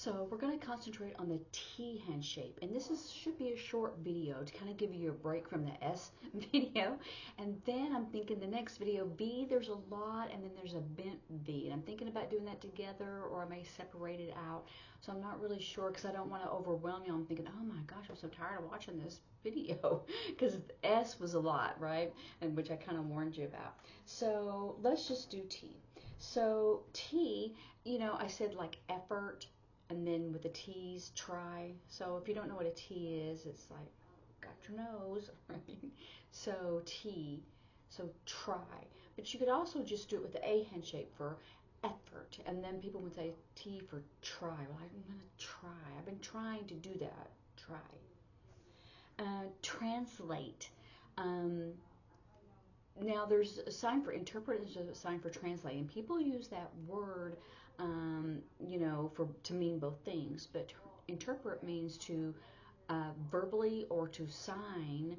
So we're going to concentrate on the T hand shape, and this should be a short video to kind of give you a break from the S video. And then I'm thinking the next video, V, there's a lot, and then there's a bent V, and I'm thinking about doing that together, or I may separate it out. So I'm not really sure because I don't want to overwhelm you. I'm thinking, oh my gosh, I'm so tired of watching this video because S was a lot, right? And which I kind of warned you about. So let's just do T. So T, I said like effort, and then with the T's, try. So if you don't know what a T is, it's like, got your nose, right? So T, so try. But you could also just do it with the A hand shape for effort. And then people would say T for try. Well, I'm going to try. I've been trying to do that. Try. Translate. Now there's a sign for interpret, there's a sign for translate, and people use that word, to mean both things. But interpret means to verbally or to sign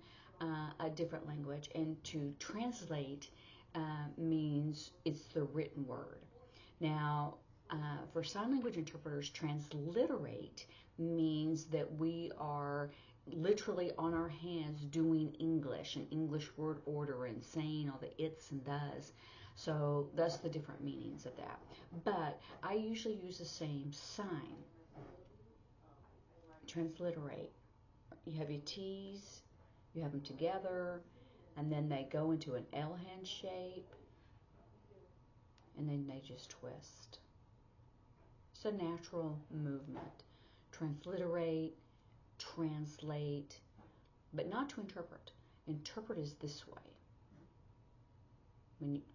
a different language, and to translate means it's the written word. Now, for sign language interpreters, transliterate means that we are literally on our hands doing English and English word order and saying all the its and does. So that's the different meanings of that. But I usually use the same sign. Transliterate. You have your T's, you have them together, and then they go into an L hand shape, and then they just twist. It's a natural movement. Transliterate, translate, but not to interpret. Interpret is this way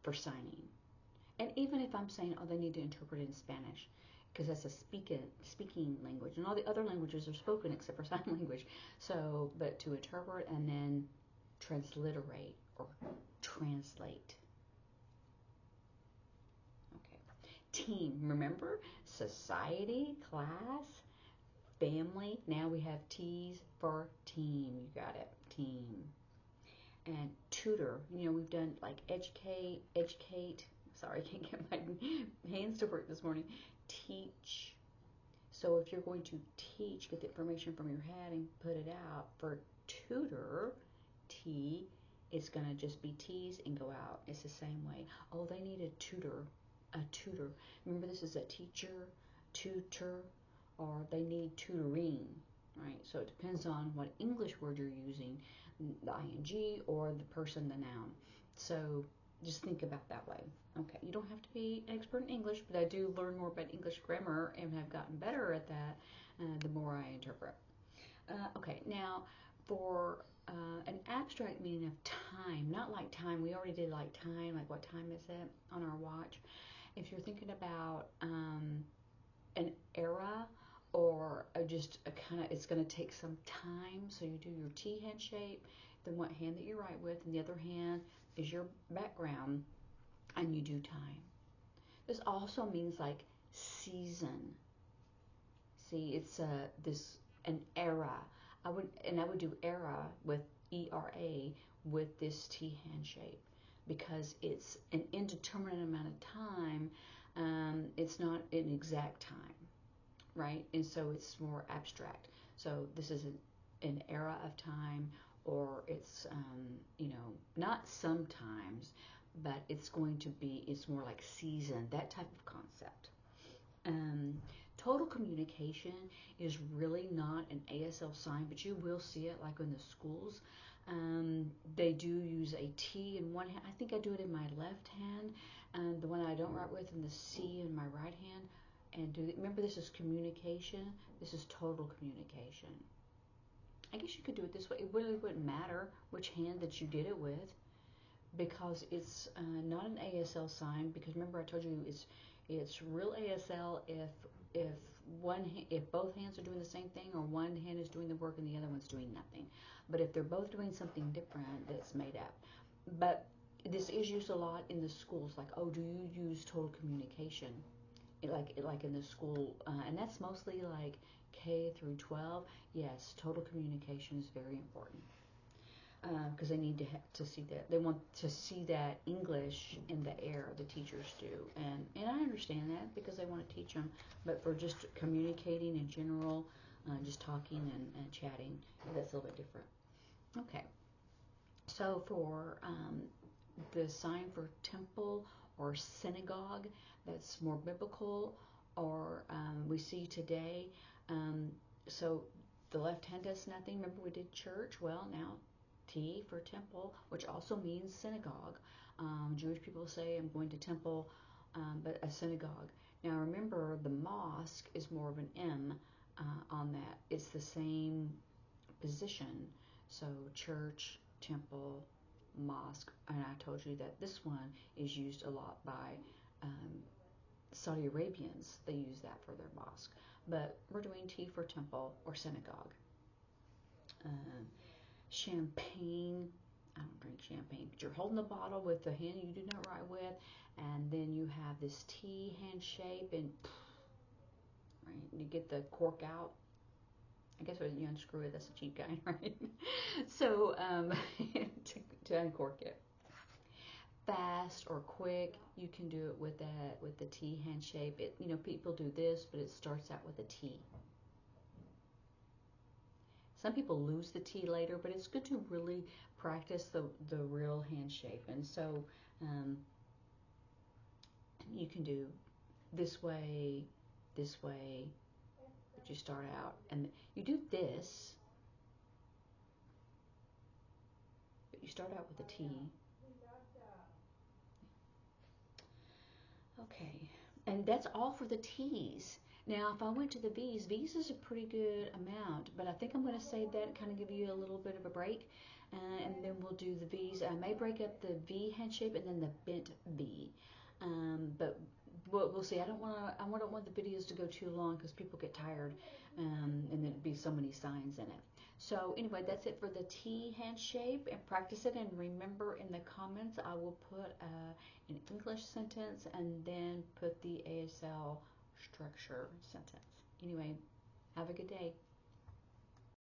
for signing. And even if I'm saying, oh, they need to interpret it in Spanish, because that's a speaking language, and all the other languages are spoken except for sign language. So, but to interpret and then transliterate or translate. Okay. Team, remember? Society, class, family. Now we have T's for team. You got it. Team. And tutor. We've done like educate. Sorry, I can't get my hands to work this morning. Teach. So if you're going to teach, get the information from your head and put it out. For tutor, T, it's going to just be T's and go out. It's the same way. Oh, they need a tutor. A tutor. Remember, this is a teacher, tutor, or they need tutoring, right? So it depends on what English word you're using, the ing or the person, the noun. So just think about that way. Okay, you don't have to be an expert in English, but I do learn more about English grammar and have gotten better at that the more I interpret. Okay, now for an abstract meaning of time, not like time. We already did like time, like what time is it on our watch. If you're thinking about an era, or just a kind of, it's going to take some time, so you do your T hand shape, then what hand that you write with, and the other hand is your background, and you do time. This also means like season. See, it's an era. I would do era with ERA with this T hand shape, because it's an indeterminate amount of time. It's not an exact time, right? And so it's more abstract. So this is an era of time, or it's, not sometimes, but it's going to be, it's more like season, that type of concept. Total communication is really not an ASL sign, but you will see it like in the schools. They do use a T in one hand. I think I do it in my left hand, and the one I don't write with, and the C in my right hand. And remember, this is communication. This is total communication. I guess you could do it this way. It really wouldn't matter which hand that you did it with, because it's not an ASL sign. Because remember, I told you it's real ASL if both hands are doing the same thing, or one hand is doing the work and the other one's doing nothing. But if they're both doing something different, that's made up. But this is used a lot in the schools. Like, oh, do you use total communication? Like in the school, and that's mostly like K through 12. Yes, total communication is very important. because they need to see that. They want to see that English in the air, the teachers do. And I understand that because they want to teach them. But for just communicating in general, just talking and chatting, that's a little bit different. Okay. So for the sign for temple or synagogue, that's more biblical, or we see today. So the left hand does nothing. Remember we did church? Well, now T for temple, which also means synagogue. Jewish people say I'm going to temple, but a synagogue. Now remember the mosque is more of an M on that. It's the same position. So church, temple, mosque, and I told you that this one is used a lot by Saudi Arabians. They use that for their mosque. But we're doing T for temple or synagogue. Champagne. I don't drink champagne, but you're holding the bottle with the hand you do not write with, and then you have this T hand shape, and right, you get the cork out. I guess when you unscrew it, that's a cheap kind, right? So to uncork it. Fast or quick, you can do it with that, with the T hand shape. People do this, but it starts out with a T. Some people lose the T later, but it's good to really practice the real hand shape. And so you can do this way, but you start out and you do this, but you start out with a T. Okay, and that's all for the T's. Now, if I went to the V's is a pretty good amount, but I think I'm going to save that and kind of give you a little bit of a break, and then we'll do the V's. I may break up the V hand shape and then the bent V, but we'll see. I don't want the videos to go too long because people get tired, and there'd be so many signs in it. So anyway, that's it for the T hand shape, and practice it. And remember, in the comments, I will put an English sentence and then put the ASL structure sentence. Anyway, have a good day.